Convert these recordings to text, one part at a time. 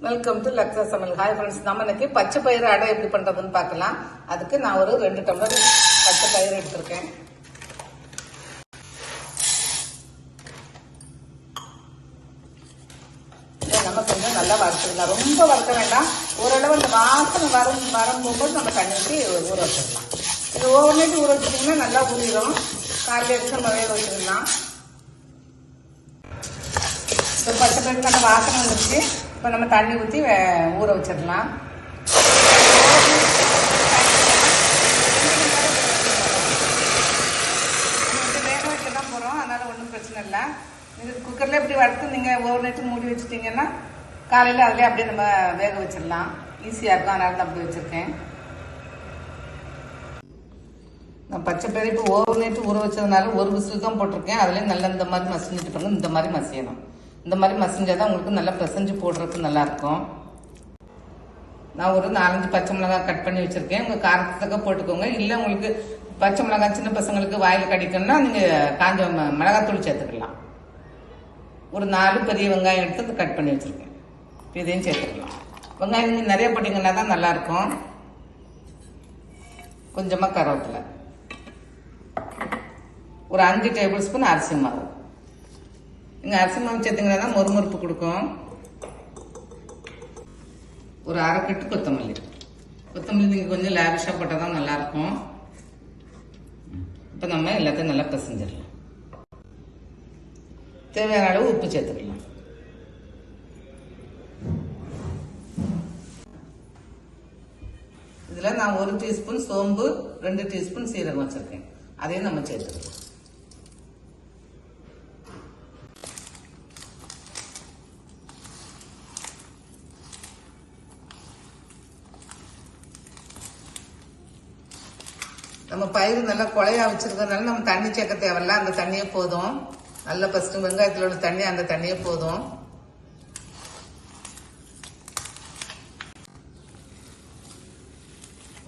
Welcome to லக்ஸா சமையல். Hi friends, நம்ம இன்னைக்கு பச்சை பயிறு அடை எப்படி பண்றதுன்னு பார்க்கலாம். அதுக்கு நான் ஒரு 2 டம்ளர் பச்சை பயிறு எடுத்திருக்கேன். இதை நம்ம கொஞ்சம் நல்லா வறுத்துக்கலாம். ரொம்ப வறுக்க வேண்டாம், ஓரளவு அந்த வாசனை வரும்போது நம்ம தண்ணி ஊற்றி ஊற வச்சிடலாம். இது ஓவர் நைட் ஊற வச்சிட்டிங்கன்னா நல்லா ஊறிடும். காலையில் எடுத்து நம்ம வேக வச்சுக்கலாம். இப்போ பச்சை பயிருக்கு அந்த வாசனை வந்துருச்சு. இப்போ நம்ம தண்ணி ஊற்றி ஊற வச்சிடலாம். வேக வைக்க தான் போகிறோம், அதனால் ஒன்றும் பிரச்சனை இல்லை. இது குக்கரில் இப்படி வறுத்து நீங்கள் ஓவர் நைட்டு மூடி வச்சுட்டிங்கன்னா காலையில் அதிலே அப்படியே நம்ம வேக வச்சிடலாம். ஈஸியாக இருக்கும், அதனால தான் அப்படி வச்சுருக்கேன். நான் பச்சை பயிறு இப்போ ஓவர் நைட்டு ஊற வச்சதுனால ஒரு விசில் தான் போட்டிருக்கேன். அதுலேயும் நல்லா இந்த மாதிரி மசிஞ்சிட்டு பாருங்க. இந்த மாதிரி மசியணும். இந்த மாதிரி மசிஞ்சால் தான் உங்களுக்கு நல்லா பிசைஞ்சு போடுறதுக்கு நல்லாயிருக்கும். நான் ஒரு 4-5 பச்சை மிளகாய் கட் பண்ணி வச்சுருக்கேன். உங்கள் காரத்துக்காக போட்டுக்கோங்க. இல்லை உங்களுக்கு பச்சை மிளகாய் சின்ன பசங்களுக்கு வாயில் கடிக்கணும்னா நீங்கள் காஞ்ச மிளகாத்தூள் சேர்த்துக்கலாம். ஒரு 4 பெரிய வெங்காயம் எடுத்து அதை கட் பண்ணி வச்சுருக்கேன். இதையும் சேர்த்துக்கலாம். வெங்காயம் நீங்கள் நிறைய போட்டிங்கன்னா தான் நல்லாயிருக்கும். கொஞ்சமாக கருவேப்பிலை, ஒரு 5 டேபிள் ஸ்பூன் அரிசி மாவு. நீங்கள் அரிசி மாவு சேர்த்துங்கன்னா தான் மொறுமொறுப்பு கொடுக்கும். ஒரு 1/2 கட்டு கொத்தமல்லி. நீங்கள் கொஞ்சம் லேவிஷாக போட்டால் தான் நல்லாயிருக்கும். இப்போ நம்ம எல்லாத்தையும் நல்லா பிசைஞ்சிடலாம். தேவையான அளவு உப்பு சேர்த்துக்கலாம். இதில் நான் 1 டீஸ்பூன் சோம்பு, 2 டீஸ்பூன் சீரகம் வச்சுருக்கேன். அதையும் நம்ம சேர்த்துக்கலாம். நம்ம பயிறு நல்லா குழையா வச்சிருக்கிறதுனால நம்ம தண்ணி சேர்க்க தேவையில்ல. அந்த தண்ணியே போதும். நல்லா ஃபர்ஸ்ட் வெங்காயத்தில் உள்ள தண்ணி, அந்த தண்ணியே போதும்.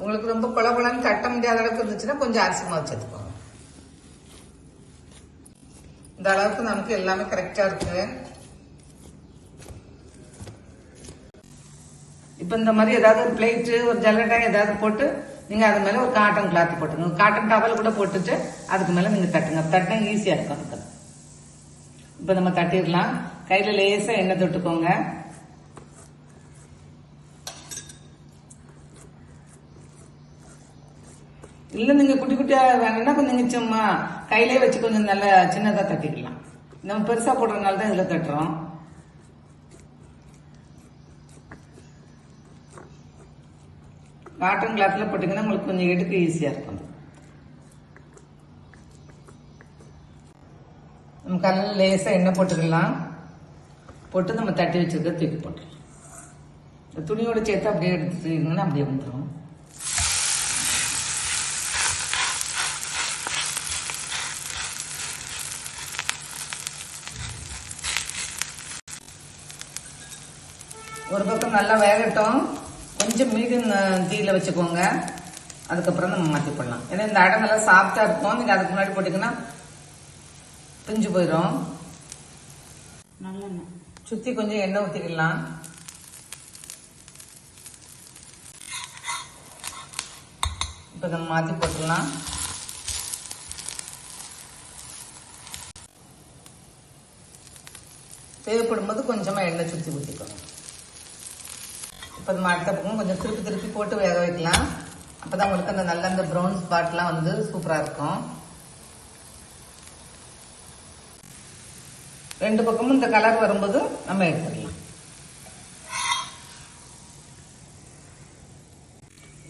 உங்களுக்கு ரொம்ப குழகுழன்னு கட்ட முடியாத அளவுக்கு இருந்துச்சுன்னா கொஞ்சம் அரிசி மாவு சேர்த்துக்கோங்க. இந்த அளவுக்கு நமக்கு எல்லாமே கரெக்டா இருக்கு. இப்ப இந்த மாதிரி ஏதாவது ஒரு பிளேட்டு, ஒரு ஜல்லடை ஏதாவது போட்டு நீங்க அது மேல ஒரு காட்டன் கிளாத் போட்டுங்க. காட்டன் டவல் கூட போட்டுட்டு அதுக்கு மேல நீங்க தட்டினா ஈஸியா இருக்கும். அதுக்கு இப்ப நம்ம தட்டிடலாம். கையில லேசா எண்ணெய் தொட்டுக்கோங்க. இல்ல நீங்க குட்டி குட்டியா வேணும்னா கொஞ்சம் சும்மா கையிலே வச்சு கொஞ்சம் நல்லா சின்னதா தட்டிக்கலாம். நம்ம பெருசா போடுறதுனால தான் இதுல தட்டுறோம். காட்டன் கிளாத்ல போட்டீங்கன்னா உங்களுக்கு கொஞ்சம் எடுக்க ஈஸியா இருக்கும். நம்ம கல்லில் லேசா எண்ணெய் போட்டுக்கலாம். போட்டு நம்ம தட்டி வச்சிருக்க தூக்கி போட்டுக்கலாம். துணியோட சேர்த்து அப்படியே எடுத்துட்டீங்கன்னா அப்படியே வந்துடும். ஒரு பக்கம் நல்லா வேகட்டும். கொஞ்சம் மீடியம் தீயில வச்சுக்கோங்க. அதுக்கப்புறம் நம்ம மாற்றி போடலாம். ஏன்னா இந்த அடை நல்லா சாஃப்டா இருக்கும். நீங்க அதுக்கு முன்னாடி போட்டீங்கன்னா பிஞ்சு போயிடும். நல்லெண்ணெய் சுத்தி கொஞ்சம் எண்ணெய் ஊற்றிக்கலாம். இப்போ நம்ம மாற்றி போட்டுடலாம். தேவைப்படும் போது கொஞ்சமா எண்ணெய் சுத்தி ஊற்றிக்கணும். இப்போ நம்ம அடுத்த பக்கம் கொஞ்சம் திருப்பி போட்டு வேக வைக்கலாம். அப்பதான் உங்களுக்கு அந்த நல்ல அந்த ப்ரௌன் ஸ்பாட்லாம் வந்து சூப்பரா இருக்கும். 2 பக்கமும் இந்த கலர் வரும்போது நம்ம எடுத்துடலாம்.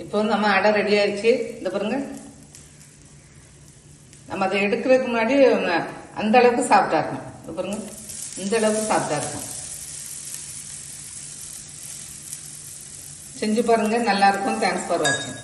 இப்போ நம்ம அடை ரெடி ஆயிடுச்சு. இந்த பாருங்க, நம்ம அதை எடுக்கிறதுக்கு முன்னாடி அந்த அளவுக்கு சாஃப்டா இருக்கும். இந்த பாருங்க, இந்த அளவுக்கு சாஃப்டா இருக்கும். செஞ்சு பாருங்க, நல்லா இருக்கும். தேங்க்ஸ் ஃபார் வாட்சிங்.